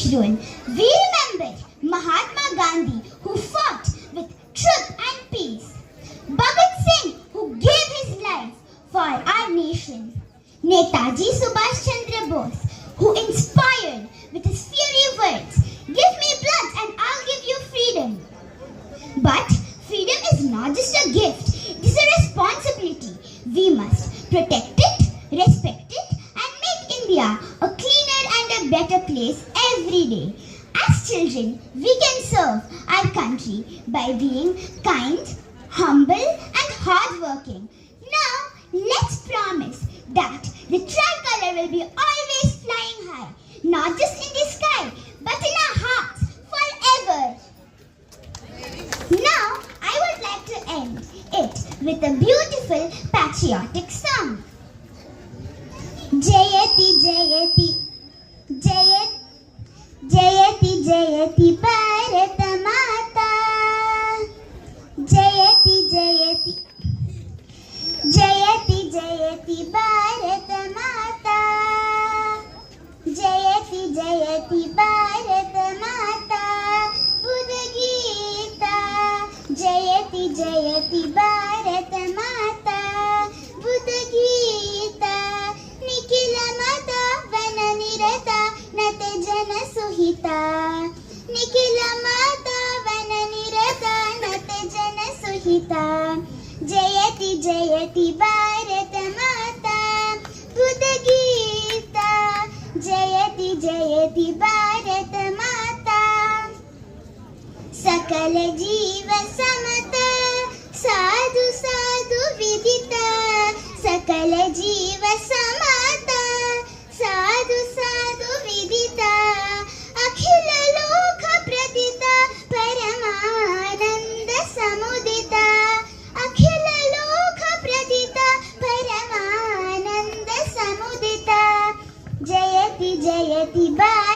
British rule, we remember Mahatma Gandhi, who fought with truth and peace, Bhagat Singh, who gave his life for our nation, Netaji Subhash Chandra Bose, who inspired with his fiery words, "Give me blood and I'll give you freedom." But freedom is not just a gift, it is a responsibility. We must protect it, respect it, and make India a cleaner and a better place every day. As children, we can serve our country by being kind, humble, and hardworking. Now, let's promise that the tricolor will be always flying high, not just in the sky, but in our hearts forever. Now, I would like to end it with a beautiful patriotic song. Jayati Jayati Jayati Jayati Jayati Bharat Mata, Jayati Jayati Jayati Jayati Bharat Mata, Jayati Jayati Bharat Mata, Buddha Gita, Jayati Jayati Bharat Mata, Buddha Gita, Nikhila Mata Vana Nirata Nate Jana Suhita, Nikhila Mata Vana Nirata Nate Jana Suhita, Jayati Jayati Bharat Mata, Buddha Gita, Jayati Jayati Bharat Mata, Sakala Jeeva Sama